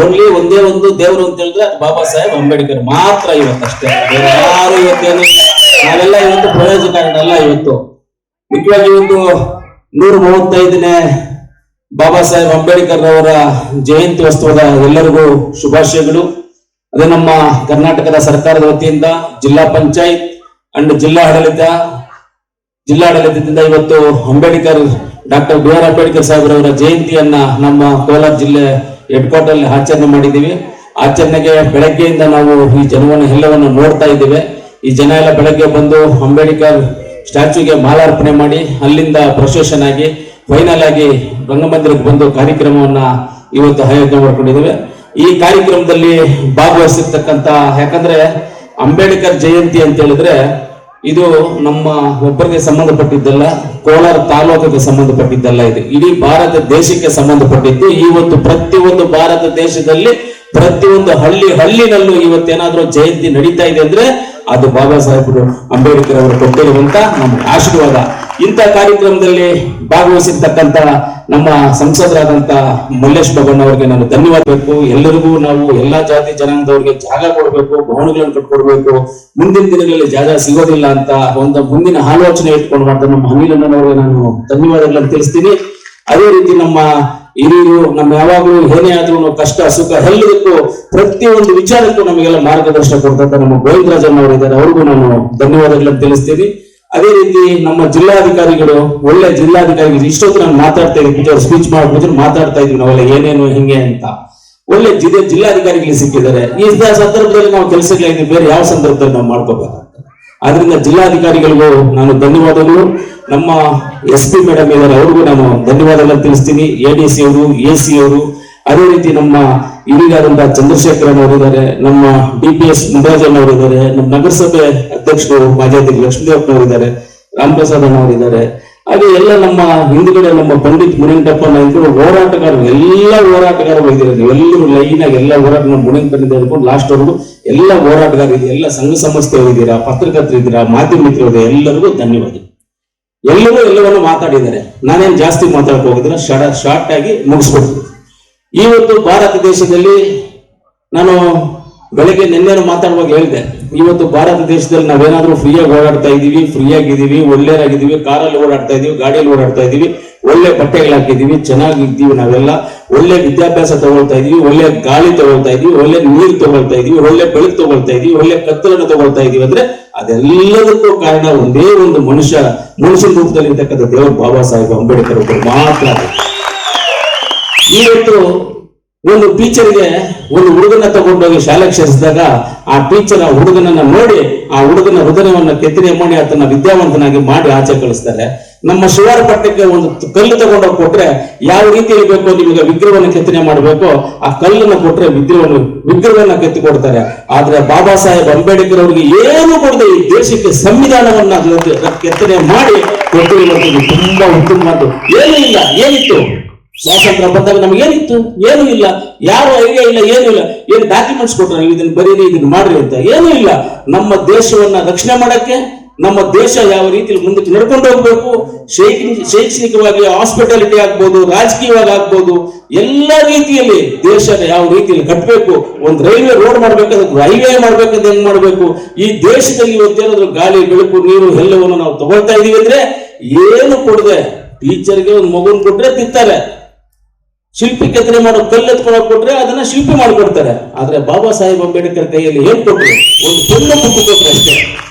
Only ಒಂದೇ ಒಂದು ದೇವರು ಅಂತ ಹೇಳಿದ್ರೆ ಅದು ಬಾಬಾ ಸಾಹೇಬ್ ಅಂಬೇಡ್ಕರ್ ಮಾತ್ರ ಇವತ್ತಷ್ಟೇ. ಯಾರು ಇವತ್ತೇನು ನಾವೆಲ್ಲ ಇವತ್ತು ಪ್ರಯೋಜನಕಾರರಲ್ಲ. ಇವತ್ತು ಮುಖ್ಯವಾಗಿ ಒಂದು 135ನೇ ಬಾಬಾ ಸಾಹೇಬ್ ಅಂಬೇಡ್ಕರ್ ಅವರ ಜಯಂತಿ ಉತ್ಸವದ ಎಲ್ಲರಿಗೂ ಶುಭಾಶಯಗಳು. ಅದೇ ನಮ್ಮ ಕರ್ನಾಟಕದ ಸರ್ಕಾರದ ವತಿಯಿಂದ ಜಿಲ್ಲಾ ಪಂಚಾಯತ್ ಅಂಡ್ ಜಿಲ್ಲಾಡಳಿತದಿಂದ ಇವತ್ತು ಡಾಕ್ಟರ್ ಬಿ ಆರ್ ಅಂಬೇಡ್ಕರ್ ಸಾಹೇಬ್ರವರ ಜಯಂತಿಯನ್ನ ನಮ್ಮ ಕೋಲಾರ ಜಿಲ್ಲೆ ಹೆಡ್ ಕ್ವಾರ್ಟರ್ ಅಲ್ಲಿ ಆಚರಣೆ ಮಾಡಿದ್ದೀವಿ. ಆಚರಣೆಗೆ ಬೆಳಗ್ಗೆಯಿಂದ ನಾವು ಈ ಜನವನ್ನ ಎಲ್ಲವನ್ನು ನೋಡ್ತಾ ಇದ್ದೇವೆ. ಈ ಜನ ಎಲ್ಲ ಬೆಳಗ್ಗೆ ಬಂದು ಅಂಬೇಡ್ಕರ್ ಸ್ಟ್ಯಾಚ್ಯೂಗೆ ಮಾಲಾರ್ಪಣೆ ಮಾಡಿ ಅಲ್ಲಿಂದ ಪ್ರೊಸೆಷನ್ ಆಗಿ ಫೈನಲ್ ಆಗಿ ರಂಗಮಂದಿರಕ್ಕೆ ಬಂದು ಕಾರ್ಯಕ್ರಮವನ್ನ ಇವತ್ತು ಆಯೋಜನೆ ಮಾಡ್ಕೊಂಡಿದ್ದೇವೆ. ಈ ಕಾರ್ಯಕ್ರಮದಲ್ಲಿ ಭಾಗವಹಿಸಿರ್ತಕ್ಕಂಥ, ಯಾಕಂದ್ರೆ ಅಂಬೇಡ್ಕರ್ ಜಯಂತಿ ಅಂತ ಹೇಳಿದ್ರೆ ಇದು ನಮ್ಮ ಒಬ್ಬರಿಗೆ ಸಂಬಂಧಪಟ್ಟಿದ್ದಲ್ಲ, ಕೋಲಾರ ತಾಲೂಕಿಗೆ ಸಂಬಂಧಪಟ್ಟಿದ್ದಲ್ಲ, ಇದು ಇಡೀ ಭಾರತ ದೇಶಕ್ಕೆ ಸಂಬಂಧಪಟ್ಟಿದ್ದು. ಇವತ್ತು ಪ್ರತಿಯೊಂದು ಭಾರತ ದೇಶದಲ್ಲಿ ಪ್ರತಿಯೊಂದು ಹಳ್ಳಿನಲ್ಲೂ ಇವತ್ತೇನಾದ್ರೂ ಜಯಂತಿ ನಡೀತಾ ಇದೆ ಅಂದ್ರೆ ಅದು ಬಾಬಾ ಸಾಹೇಬ್ ಅಂಬೇಡ್ಕರ್ ಅವರು ಕೊಟ್ಟಿರುವಂತ ನಮ್ಮ ಆಶೀರ್ವಾದ. ಇಂಥ ಕಾರ್ಯಕ್ರಮದಲ್ಲಿ ಭಾಗವಹಿಸಿರ್ತಕ್ಕಂಥ ನಮ್ಮ ಸಂಸದರಾದಂತ ಮಲ್ಲೇಶ್ ಬಾಬಣ್ಣ ಅವರಿಗೆ ನಾನು ಧನ್ಯವಾದ ಬೇಕು. ಎಲ್ಲರಿಗೂ ನಾವು ಎಲ್ಲಾ ಜಾತಿ ಜನಾಂಗದವರಿಗೆ ಜಾಗ ಕೊಡಬೇಕು, ಭವನಗಳನ್ನು ಕಟ್ಕೊಡ್ಬೇಕು. ಮುಂದಿನ ದಿನಗಳಲ್ಲಿ ಜಾಗ ಸಿಗೋದಿಲ್ಲ ಅಂತ ಒಂದು ಮುಂದಿನ ಆಲೋಚನೆ ಇಟ್ಕೊಂಡು ಮಾಡ್ತಾರೆ ನಮ್ಮ ಅನಿಲಣ್ಣನವರಿಗೆ ನಾನು ಧನ್ಯವಾದಗಳನ್ನು ತಿಳಿಸ್ತೀನಿ. ಅದೇ ರೀತಿ ನಮ್ಮ ಹಿರಿಯರು ನಮ್ಮ ಯಾವಾಗಲೂ ಏನೇ ಆದ್ರೂ ಕಷ್ಟ ಸುಖ ಎಲ್ಲದಕ್ಕೂ ಪ್ರತಿಯೊಂದು ವಿಚಾರಕ್ಕೂ ನಮಗೆಲ್ಲ ಮಾರ್ಗದರ್ಶನ ಕೊಡ್ತಂತ ನಮ್ಮ ಗೋವಿಂದರಾಜನ್ ಅವರು ಇದ್ದಾರೆ, ಅವ್ರಿಗೂ ನಾನು ಧನ್ಯವಾದಗಳನ್ನು ತಿಳಿಸ್ತೀನಿ. ಅದೇ ರೀತಿ ನಮ್ಮ ಜಿಲ್ಲಾಧಿಕಾರಿಗಳು, ಒಳ್ಳೆ ಜಿಲ್ಲಾಧಿಕಾರಿಗಳು, ಇಷ್ಟೊತ್ತು ನಾನು ಮಾತಾಡ್ತಾ ಇದ್ದೀವಿ, ಸ್ಪೀಚ್ ಮಾಡ್ಬಿಟ್ಟು ಮಾತಾಡ್ತಾ ಇದೀವಿ ನಾವೆಲ್ಲ ಏನೇನು ಹಿಂಗೆ ಅಂತ. ಒಳ್ಳೆ ಜಿಲ್ಲಾಧಿಕಾರಿಗಳು ಸಿಕ್ಕಿದ್ದಾರೆ. ಈ ಸಂದರ್ಭದಲ್ಲಿ ನಾವು ಕೆಲಸಗಳಿದ್ದೀವಿ, ಬೇರೆ ಯಾವ ಸಂದರ್ಭದಲ್ಲಿ ನಾವು ಮಾಡ್ಕೋಬೇಕಂತ. ಆದ್ರಿಂದ ಜಿಲ್ಲಾಧಿಕಾರಿಗಳಿಗೂ ನಾನು ಧನ್ಯವಾದಗಳು. ನಮ್ಮ SP ಮೇಡಮ್ ಇದ್ದಾರೆ, ಅವ್ರಿಗೂ ನಾನು ಧನ್ಯವಾದಗಳನ್ನು ತಿಳಿಸ್ತೀನಿ. ADC ಅವರು, AC ಅವರು, ಅದೇ ರೀತಿ ನಮ್ಮ ಹಿರಿಯರಾದಂತಹ ಚಂದ್ರಶೇಖರನ್ ಅವರು ಇದ್ದಾರೆ, ನಮ್ಮ DPS ಮುಂಡರಾಜನ್ ಅವರು ಇದ್ದಾರೆ, ನಮ್ಮ ನಗರಸಭೆ ಅಧ್ಯಕ್ಷರು ಮಾಜಿ ಅಧ್ಯಕ್ಷರು ಲಕ್ಷ್ಮೀದೇವಪ್ಪನವರು ಇದ್ದಾರೆ, ರಾಮಪ್ರಸಾದ್ ಅವರು ಇದ್ದಾರೆ. ಹಾಗೆ ಎಲ್ಲ ನಮ್ಮ ಹಿಂದುಗಡೆ ನಮ್ಮ ಪಂಡಿತ್ ಮುನಿಯಂಟಪ್ಪ ನಾಯಕರು ಹೋರಾಟಗಾರರು, ಎಲ್ಲ ಹೋರಾಟಗಾರರು ಇದ್ದಾರೆ. ಎಲ್ಲರೂ ಲೈನ್ ಆಗಿ ಎಲ್ಲ ಹೋರಾಟ ಮುನಿಯಂಟರಿಂದ ಹಿಡ್ಕೊಂಡು ಲಾಸ್ಟ್ ವರೆಗೂ ಎಲ್ಲ ಹೋರಾಟಗಾರರು ಇದೆ, ಎಲ್ಲ ಸಂಘ ಸಂಸ್ಥೆ ಇದ್ದೀರಾ, ಪತ್ರಕರ್ತರು ಇದ್ದೀರಾ, ಮಾಧ್ಯಮ ಮಿತ್ರರು, ಎಲ್ಲರಿಗೂ ಧನ್ಯವಾದ. ಎಲ್ಲರೂ ಎಲ್ಲವನ್ನು ಮಾತಾಡಿದ್ದಾರೆ. ನಾನೇನು ಜಾಸ್ತಿ ಮಾತಾಡಕ್ ಹೋಗಿದ್ರೆ ಶಾರ್ಟ್ ಆಗಿ ಮುಗಿಸ್ಬಿಡ್ತೀನಿ. ಇವತ್ತು ಭಾರತ ದೇಶದಲ್ಲಿ ನಾನು ಬೆಳಗ್ಗೆ ನಿನ್ನೆ ಮಾತಾಡುವಾಗ ಹೇಳಿದೆ, ಇವತ್ತು ಭಾರತ ದೇಶದಲ್ಲಿ ನಾವೇನಾದ್ರೂ ಫ್ರೀಯಾಗಿ ಓಡಾಡ್ತಾ ಇದೀವಿ, ಫ್ರೀಯಾಗಿದ್ದೀವಿ, ಒಳ್ಳೆಯರಾಗಿದ್ದೀವಿ, ಕಾರಲ್ಲಿ ಓಡಾಡ್ತಾ ಇದೀವಿ, ಗಾಡಿಯಲ್ಲಿ ಓಡಾಡ್ತಾ ಇದೀವಿ, ಒಳ್ಳೆ ಬಟ್ಟೆಗಳು ಹಾಕಿದೀವಿ, ಚೆನ್ನಾಗಿದ್ದೀವಿ, ನಾವೆಲ್ಲ ಒಳ್ಳೆ ವಿದ್ಯಾಭ್ಯಾಸ ತಗೊಳ್ತಾ ಇದೀವಿ, ಒಳ್ಳೆ ಗಾಳಿ ತಗೊಳ್ತಾ ಇದೀವಿ, ಒಳ್ಳೆ ನೀರು ತಗೊಳ್ತಾ ಇದೀವಿ, ಒಳ್ಳೆ ಬೆಳಕು ತಗೊಳ್ತಾ ಇದೀವಿ, ಒಳ್ಳೆ ಕತ್ತಲನ್ನು ತಗೊಳ್ತಾ ಇದೀವಿ ಅಂದ್ರೆ ಅದೆಲ್ಲದಕ್ಕೂ ಕಾರಣ ಒಂದೇ ಒಂದು ಮನುಷ್ಯನ ರೂಪದಲ್ಲಿ ಇರ್ತಕ್ಕಂಥ ದೇವರು ಬಾಬಾ ಸಾಹೇಬ್ ಅಂಬೇಡ್ಕರ್ ಒಬ್ಬರು ಮಾತ್ರ. ಇವತ್ತು ಒಂದು ಟೀಚರ್ಗೆ ಒಂದು ಹುಡುಗನ ತಗೊಂಡೋಗಿ ಶಾಲೆಗೆ ಸೇರಿಸಿದಾಗ ಆ ಟೀಚರ್ ಆ ಹುಡುಗನನ್ನ ನೋಡಿ ಆ ಹುಡುಗನ ಹೃದಯವನ್ನ ಕೆತ್ತನೆ ಮಾಡಿ ಆತನ ವಿದ್ಯಾವಂತನಾಗಿ ಮಾಡಿ ಆಚೆ ಕಳಿಸ್ತಾರೆ. ನಮ್ಮ ಶಿವಾರ ಪಟ್ಟಣಕ್ಕೆ ಒಂದು ಕಲ್ಲು ತಗೊಂಡೋಗಿ ಕೊಟ್ರೆ ಯಾವ ರೀತಿ ಇರಬೇಕು, ನಿಮಗೆ ವಿಗ್ರಹವನ್ನು ಕೆತ್ತನೆ ಮಾಡಬೇಕು, ಆ ಕಲ್ಲನ್ನು ಕೊಟ್ರೆ ವಿಗ್ರಹವನ್ನ ಕೆತ್ತಿ ಕೊಡ್ತಾರೆ. ಆದ್ರೆ ಬಾಬಾ ಸಾಹೇಬ್ ಅಂಬೇಡ್ಕರ್ ಅವರಿಗೆ ಏನು ಕೊಡದೆ ಈ ದೇಶಕ್ಕೆ ಸಂವಿಧಾನವನ್ನ ಕೆತ್ತನೆ ಮಾಡಿ ಕೊಟ್ಟಿರುವಂತದ್ದು ತುಂಬಾ ಉತ್ತಮವಾದ್ದು. ಏನೂ ಇಲ್ಲ, ಏನಿತ್ತು ಸ್ವಾತಂತ್ರ್ಯ ಬಂದಾಗ ನಮ್ಗೆ ಏನಿತ್ತು? ಏನೂ ಇಲ್ಲ, ಯಾರು ಐಡಿಯಾ ಇಲ್ಲ, ಏನೂ ಇಲ್ಲ. ಏನ್ ಡಾಕ್ಯುಮೆಂಟ್ಸ್ ಕೊಟ್ರೆ ನೀವು ಇದನ್ನ ಬರೀರಿ, ಇದನ್ನ ಮಾಡ್ರಿ ಅಂತ? ಏನೂ ಇಲ್ಲ. ನಮ್ಮ ದೇಶವನ್ನ ರಕ್ಷಣೆ ಮಾಡಕ್ಕೆ, ನಮ್ಮ ದೇಶ ಯಾವ ರೀತಿಯಲ್ಲಿ ಮುಂದಕ್ಕೆ ನಡ್ಕೊಂಡು ಹೋಗ್ಬೇಕು, ಶೈಕ್ಷಣಿಕವಾಗಿ ಹಾಸ್ಪಿಟಾಲಿಟಿ ಆಗ್ಬೋದು, ರಾಜಕೀಯವಾಗಿ ಆಗ್ಬೋದು, ಎಲ್ಲ ರೀತಿಯಲ್ಲಿ ದೇಶನ ಯಾವ ರೀತಿಯಲ್ಲಿ ಕಟ್ಟಬೇಕು, ಒಂದು ರೈಲ್ವೆ ರೋಡ್ ಮಾಡ್ಬೇಕಾದ್ರೆ ಹೈವೇ ಮಾಡ್ಬೇಕಂದ್ರೆ ಹೆಂಗ್ ಮಾಡ್ಬೇಕು, ಈ ದೇಶದಲ್ಲಿ ಇವತ್ತೇನಾದ್ರು ಗಾಳಿ ಬೆಳಕು ನೀರು ಎಲ್ಲವನ್ನು ನಾವು ತಗೊಳ್ತಾ ಇದೀವಿ ಅಂದ್ರೆ ಏನು ಕೊಡದೆ ಟೀಚರ್ಗೆ ಒಂದು ಮಗುನ್ ಕೊಟ್ರೆ ತಿಂತಾರೆ, ಶಿಲ್ಪಿ ಕೆತ್ತನೆ ಮಾಡೋ ಕಲ್ಲೆತ್ಕೊಳಕ್ ಕೊಟ್ರೆ ಅದನ್ನ ಶಿಲ್ಪಿ ಮಾಡ್ಕೊಡ್ತಾರೆ. ಆದ್ರೆ ಬಾಬಾ ಸಾಹೇಬ್ ಅಂಬೇಡ್ಕರ್ ಕೈಯಲ್ಲಿ ಏನ್ ಕೊಟ್ರು? ಒಂದು ಪೆನ್ನು ಬುಕ್ ಕೊಟ್ರೆ ಅಷ್ಟೇ.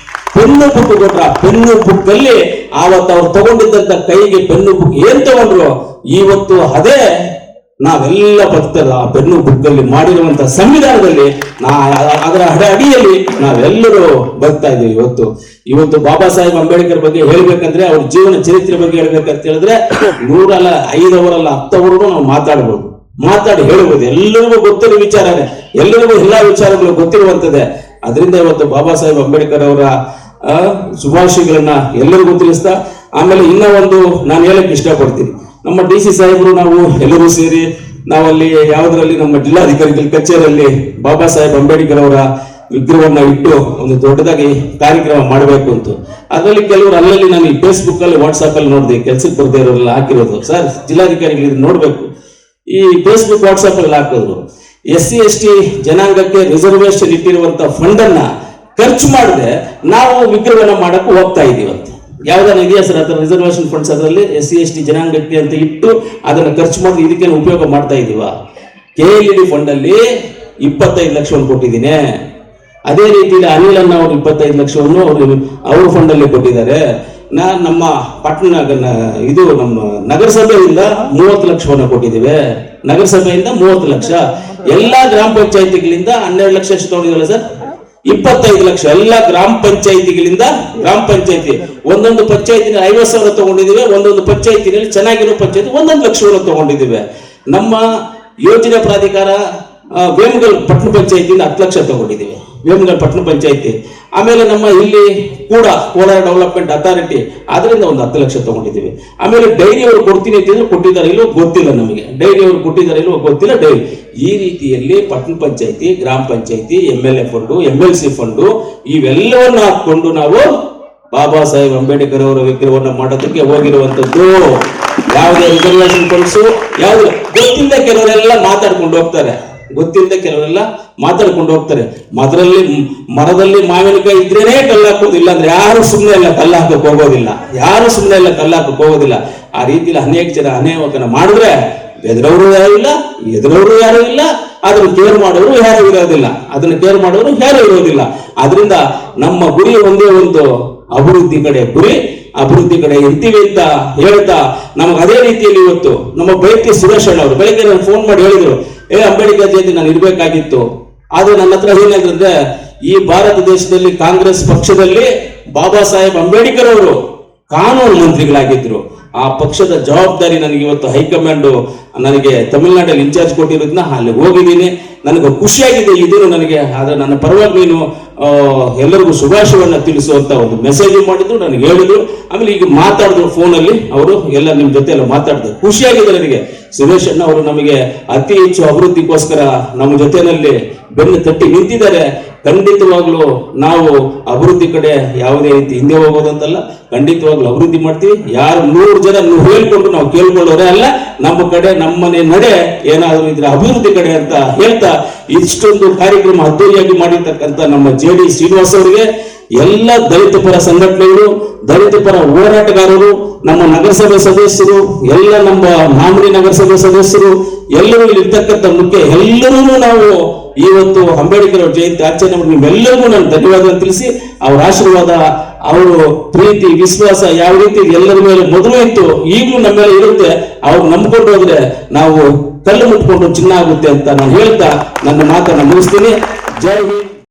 ಪೆನ್ನು ಬುಕ್ ಕೊಟ್ರ, ಪೆನ್ನು ಬುಕ್ ಅಲ್ಲಿ ಆವತ್ತು ಅವ್ರು ತಗೊಂಡಿದ್ದಂತ ಕೈಗೆ ಪೆನ್ನು ಬುಕ್ ಏನ್ ತಗೊಂಡ್ರು, ಇವತ್ತು ಅದೇ ನಾವೆಲ್ಲ ಬದುಕ್ತಲ್ಲ ಆ ಪೆನ್ನು ಬುಕ್ ಅಲ್ಲಿ ಮಾಡಿರುವಂತ ಸಂವಿಧಾನದಲ್ಲಿ ಅದರ ಅಡಿಯಲ್ಲಿ ನಾವೆಲ್ಲರೂ ಬದುಕ್ತಾ ಇದ್ದೀವಿ. ಇವತ್ತು ಬಾಬಾ ಸಾಹೇಬ್ ಅಂಬೇಡ್ಕರ್ ಬಗ್ಗೆ ಹೇಳ್ಬೇಕಂದ್ರೆ, ಅವ್ರ ಜೀವನ ಚರಿತ್ರೆ ಬಗ್ಗೆ ಹೇಳ್ಬೇಕಂತ ಹೇಳಿದ್ರೆ 100 ಅಲ್ಲ 5 ಅವರಲ್ಲ 10 ಅವರೆಗೂ ನಾವು ಮಾತಾಡಿ ಹೇಳ್ಬೋದು. ಎಲ್ಲರಿಗೂ ಗೊತ್ತಿರೋ ವಿಚಾರನೇ, ಎಲ್ಲರಿಗೂ ಎಲ್ಲಾ ವಿಚಾರಗಳು ಗೊತ್ತಿರುವಂತದ್ದೇ. ಅದರಿಂದ ಇವತ್ತು ಬಾಬಾ ಸಾಹೇಬ್ ಅಂಬೇಡ್ಕರ್ ಅವರ ಶುಭಾಶಯಗಳನ್ನ ಎಲ್ಲರಿಗೂ ತಿಳಿಸ್ತಾ, ಆಮೇಲೆ ಇನ್ನ ಒಂದು ನಾನು ಹೇಳಕ್ ಇಷ್ಟಪಡ್ತೀನಿ. ನಮ್ಮ DC ಸಾಹೇಬರು ನಾವು ಎಲ್ಲರೂ ಸೇರಿ ನಾವಲ್ಲಿ ಯಾವುದರಲ್ಲಿ ನಮ್ಮ ಜಿಲ್ಲಾಧಿಕಾರಿಗಳ ಕಚೇರಿಯಲ್ಲಿ ಬಾಬಾ ಸಾಹೇಬ್ ಅಂಬೇಡ್ಕರ್ ಅವರ ವಿಗ್ರಹವನ್ನ ಇಟ್ಟು ಒಂದು ದೊಡ್ಡದಾಗಿ ಕಾರ್ಯಕ್ರಮ ಮಾಡಬೇಕು ಅಂತ. ಅದರಲ್ಲಿ ಕೆಲವರು ಅಲ್ಲಲ್ಲಿ ನಾನು ಈ ಫೇಸ್ಬುಕ್ ಅಲ್ಲಿ ವಾಟ್ಸ್ಆಪ್ ಅಲ್ಲಿ ನೋಡಿದೆ, ಕೆಲ್ಸಕ್ಕೆ ಬರ್ದೇ ಇರೋರೆಲ್ಲ ಹಾಕಿರೋದು, ಸರ್ ಜಿಲ್ಲಾಧಿಕಾರಿಗಳು ಇದನ್ನ ನೋಡ್ಬೇಕು, ಈ ಫೇಸ್ಬುಕ್ ವಾಟ್ಸ್ಆಪ್ ಅಲ್ಲಿ ಹಾಕಿದ್ರು. SC/ST ಜನಾಂಗಕ್ಕೆ ರಿಸರ್ವೇಶನ್ ಇಟ್ಟಿರುವಂತ ಫಂಡ್ ಅನ್ನ ಖರ್ಚು ಮಾಡದೆ ನಾವು ವಿಗ್ರಹವನ್ನ ಮಾಡಕ್ಕೆ ಹೋಗ್ತಾ ಇದೀವಂತೆ. ಯಾವ್ದಾನ ಇದೆಯಾ ಸರ್ ಅದರ ರಿಸರ್ವೇಶನ್ ಫಂಡ್ಸ್ ಅದರಲ್ಲಿ SC/ST ಜನಾಂಗಕ್ಕೆ ಅಂತ ಇಟ್ಟು ಅದನ್ನ ಖರ್ಚು ಮಾಡಿ ಇದಕ್ಕೆ ಉಪಯೋಗ ಮಾಡ್ತಾ ಇದೀವ? KLED ಫಂಡ್ ಅಲ್ಲಿ 25 ಲಕ್ಷವನ್ನು ಕೊಟ್ಟಿದ್ದೀನಿ. ಅದೇ ರೀತಿಯಲ್ಲಿ ಅನಿಲ್ ಅನ್ನ ಅವರು 25 ಲಕ್ಷವನ್ನು ಅವ್ರ ಫಂಡ್ ಅಲ್ಲಿ ಕೊಟ್ಟಿದ್ದಾರೆ. ನಮ್ಮ ಪಟ್ಟಣ ಇದು ನಮ್ಮ ನಗರಸಭೆಯಿಂದ 30 ಲಕ್ಷವನ್ನು ಕೊಟ್ಟಿದ್ದೇವೆ. ನಗರಸಭೆಯಿಂದ 30 ಲಕ್ಷ, ಎಲ್ಲಾ ಗ್ರಾಮ ಪಂಚಾಯತಿಗಳಿಂದ 12 ಲಕ್ಷ ಎಷ್ಟು ತಗೊಂಡಿದ್ರಲ್ಲ ಸರ್? 25 ಲಕ್ಷ ಎಲ್ಲ ಗ್ರಾಮ ಪಂಚಾಯತಿಗಳಿಂದ. ಗ್ರಾಮ ಪಂಚಾಯತಿ ಒಂದೊಂದು ಪಂಚಾಯತಿನ 50,000 ತಗೊಂಡಿದ್ದೇವೆ. ಒಂದೊಂದು ಪಂಚಾಯತಿನಲ್ಲಿ ಚೆನ್ನಾಗಿರೋ ಪಂಚಾಯತಿ 1 ಲಕ್ಷವನ್ನು ತಗೊಂಡಿದ್ದೇವೆ. ನಮ್ಮ ಯೋಜನಾ ಪ್ರಾಧಿಕಾರ ವೇಮಗಲ್ ಪಟ್ಟಣ ಪಂಚಾಯತಿಯಿಂದ 10 ಲಕ್ಷ ತಗೊಂಡಿದ್ದೇವೆ, ವೇಮಗಲ್ ಪಟ್ಟಣ ಪಂಚಾಯತಿ. ಆಮೇಲೆ ನಮ್ಮ ಇಲ್ಲಿ ಕೂಡ ಕೋಲಾರ ಡೆವಲಪ್ಮೆಂಟ್ ಅಥಾರಿಟಿ ಅದರಿಂದ ಒಂದು 10 ಲಕ್ಷ ತಗೊಂಡಿದ್ದೀವಿ. ಆಮೇಲೆ ಡೈರಿ ಅವರು ಕೊಡ್ತೀನಿ ಅಂತಿದ್ರು, ಕೊಟ್ಟಿದ್ದಾರೆ ಇಲ್ಲೋ ಗೊತ್ತಿಲ್ಲ ನಮಗೆ. ಡೈರಿ ಅವರು ಕೊಟ್ಟಿದ್ದಾರೆ ಇಲ್ಲೋ ಗೊತ್ತಿಲ್ಲ. ಡೈರಿ ಈ ರೀತಿಯಲ್ಲಿ ಪಟ್ಟಣ ಪಂಚಾಯತಿ, ಗ್ರಾಮ ಪಂಚಾಯತಿ, MLA ಫಂಡು, MLC ಫಂಡು ಇವೆಲ್ಲವನ್ನು ಹಾಕೊಂಡು ನಾವು ಬಾಬಾ ಸಾಹೇಬ್ ಅಂಬೇಡ್ಕರ್ ಅವರ ವಿಗ್ರಹವನ್ನು ಮಾಡೋದಕ್ಕೆ ಹೋಗಿರುವಂತದ್ದು. ಯಾವುದೇ ರಿಸರ್ವೇಶನ್ ಫಂಡ್ಸ್ ಯಾವ್ದು ಗೊತ್ತಿಲ್ಲದೆ ಕೆಲವರೆಲ್ಲ ಮಾತಾಡ್ಕೊಂಡು ಹೋಗ್ತಾರೆ. ಗೊತ್ತಿಲ್ಲದೆ ಕೆಲವರೆಲ್ಲ ಮಾತಾಡ್ಕೊಂಡು ಹೋಗ್ತಾರೆ. ಮರದಲ್ಲಿ ಮಾವಿನಕಾಯಿ ಇದ್ರೇನೆ ಕಲ್ಲು ಹಾಕೋದಿಲ್ಲ ಅಂದ್ರೆ ಯಾರು ಸುಮ್ಮನೆ ಎಲ್ಲ ಕಲ್ಲು ಹಾಕಕ್ ಹೋಗೋದಿಲ್ಲ. ಯಾರು ಸುಮ್ಮನೆ ಎಲ್ಲ ಕಲ್ಲು ಹಾಕಕ್ ಹೋಗೋದಿಲ್ಲ. ಆ ರೀತಿಯಲ್ಲಿ ಅನೇಕ ಜನ ಅನೇಕನ ಮಾಡಿದ್ರೆ ಎದುರವರು ಯಾರು ಇಲ್ಲ, ಎದುರವರು ಯಾರು ಇಲ್ಲ, ಅದನ್ನು ಕೇರ್ ಮಾಡೋರು ಯಾರು ಇರೋದಿಲ್ಲ. ಅದನ್ನು ಕೇರ್ ಮಾಡೋರು ಯಾರು ಇರೋದಿಲ್ಲ. ಆದ್ರಿಂದ ನಮ್ಮ ಗುರಿ ಒಂದೇ ಒಂದು, ಅಭಿವೃದ್ಧಿ ಕಡೆ ಗುರಿ, ಅಭಿವೃದ್ಧಿ ಕಡೆ ಇರ್ತೀವಿ ಅಂತ ಹೇಳ್ತಾ ನಮಗೆ ಅದೇ ರೀತಿಯಲ್ಲಿ ಇವತ್ತು ನಮ್ಮ ಬೈತಿ ಸುರೇಶ್ ಅವರು ಬೆಳಗ್ಗೆ ನಾನು ಫೋನ್ ಮಾಡಿ ಹೇಳಿದ್ರು, ಅಂಬೇಡ್ಕರ್ ಜಯಂತಿ ನಾನು ಇರ್ಬೇಕಾಗಿತ್ತು. ಆದ್ರೆ ನನ್ನ ಹತ್ರ ಏನಂದ್ರೆ, ಈ ಭಾರತ ದೇಶದಲ್ಲಿ ಕಾಂಗ್ರೆಸ್ ಪಕ್ಷದಲ್ಲಿ ಬಾಬಾ ಸಾಹೇಬ್ ಅಂಬೇಡ್ಕರ್ ಅವರು ಕಾನೂನು ಮಂತ್ರಿಗಳಾಗಿದ್ರು. ಆ ಪಕ್ಷದ ಜವಾಬ್ದಾರಿ ನನಗೆ ಇವತ್ತು ಹೈಕಮಾಂಡ್ ನನಗೆ ತಮಿಳುನಾಡಲ್ಲಿ ಇನ್ಚಾರ್ಜ್ ಕೊಟ್ಟಿರೋದನ್ನ ಅಲ್ಲಿ ಹೋಗಿದ್ದೀನಿ. ನನಗೆ ಖುಷಿಯಾಗಿದೆ ಇದನ್ನು ನನಗೆ. ಆದ್ರೆ ನನ್ನ ಪರವಾಗಿ ನೀನು ಎಲ್ಲರಿಗೂ ಶುಭಾಶಯವನ್ನ ತಿಳಿಸುವಂತ ಒಂದು ಮೆಸೇಜ್ ಮಾಡಿದ್ರು, ನನಗೆ ಹೇಳಿದ್ರು. ಆಮೇಲೆ ಈಗ ಮಾತಾಡಿದ್ರು ಫೋನಲ್ಲಿ ಅವರು ಎಲ್ಲ ನಿಮ್ ಜೊತೆ ಎಲ್ಲ ಮಾತಾಡಿದ್ರು. ಖುಷಿಯಾಗಿದೆ ನನಗೆ. ಸುರೇಶ್ ಅಣ್ಣ ಅವರು ನಮಗೆ ಅತಿ ಹೆಚ್ಚು ಅಭಿವೃದ್ಧಿಗೋಸ್ಕರ ನಮ್ಮ ಜೊತೆಯಲ್ಲಿ ಬೆನ್ನು ತಟ್ಟಿ ನಿಂತಿದ್ದಾರೆ. ಖಂಡಿತವಾಗ್ಲೂ ನಾವು ಅಭಿವೃದ್ಧಿ ಕಡೆ ಯಾವುದೇ ರೀತಿ ಹಿಂದೆ ಹೋಗೋದಂತಲ್ಲ, ಖಂಡಿತವಾಗ್ಲೂ ಅಭಿವೃದ್ಧಿ ಮಾಡ್ತೀವಿ. ಯಾರು 100 ಜನ ಹೇಳ್ಕೊಂಡು ನಾವು ಕೇಳ್ಕೊಳ್ಳೋರೇ ಅಲ್ಲ. ನಮ್ಮ ಕಡೆ ನಮ್ಮನೆ ನಡೆ ಏನಾದ್ರು ಇದ್ರೆ ಅಭಿವೃದ್ಧಿ ಕಡೆ ಅಂತ ಹೇಳ್ತಾ ಇಷ್ಟೊಂದು ಕಾರ್ಯಕ್ರಮ ಅದ್ದೂರಿಯಾಗಿ ಮಾಡಿರ್ತಕ್ಕಂಥ ನಮ್ಮ JD ಶ್ರೀನಿವಾಸ್ ಅವರಿಗೆ, ಎಲ್ಲ ದಲಿತ ಪರ ಸಂಘಟನೆಗಳು, ದಲಿತ ಪರ ಹೋರಾಟಗಾರರು, ನಮ್ಮ ನಗರಸಭೆ ಸದಸ್ಯರು, ಎಲ್ಲ ನಮ್ಮ ಮಾಮೂಲಿ ನಗರಸಭೆ ಸದಸ್ಯರು, ಎಲ್ಲರೂ ಇರ್ತಕ್ಕಂಥ ಮುಖ್ಯ ಎಲ್ಲರೂ ನಾವು ಇವತ್ತು ಅಂಬೇಡ್ಕರ್ ಅವರ ಜಯಂತಿ ಆಚರಣೆ ಮಾಡಿ ನಿಮ್ಮೆಲ್ಲರಿಗೂ ನಾನು ಧನ್ಯವಾದ ತಿಳಿಸಿ, ಅವರ ಆಶೀರ್ವಾದ, ಅವರು ಪ್ರೀತಿ, ವಿಶ್ವಾಸ ಯಾವ ರೀತಿ ಎಲ್ಲರ ಮೇಲೆ ಮೊದಲು ಇತ್ತು, ಈಗಲೂ ನಮ್ಮ ಮೇಲೆ ಇರುತ್ತೆ. ಅವ್ರು ನಂಬ್ಕೊಂಡು ಹೋದ್ರೆ ನಾವು ಕಲ್ಲು ಮುಟ್ಕೊಂಡು ಚಿನ್ನ ಆಗುತ್ತೆ ಅಂತ ನಾನು ಹೇಳ್ತಾ ನನ್ನ ಮಾತನ್ನ ಮುಗಿಸ್ತೀನಿ. ಜೈ ಹಿಂದ್.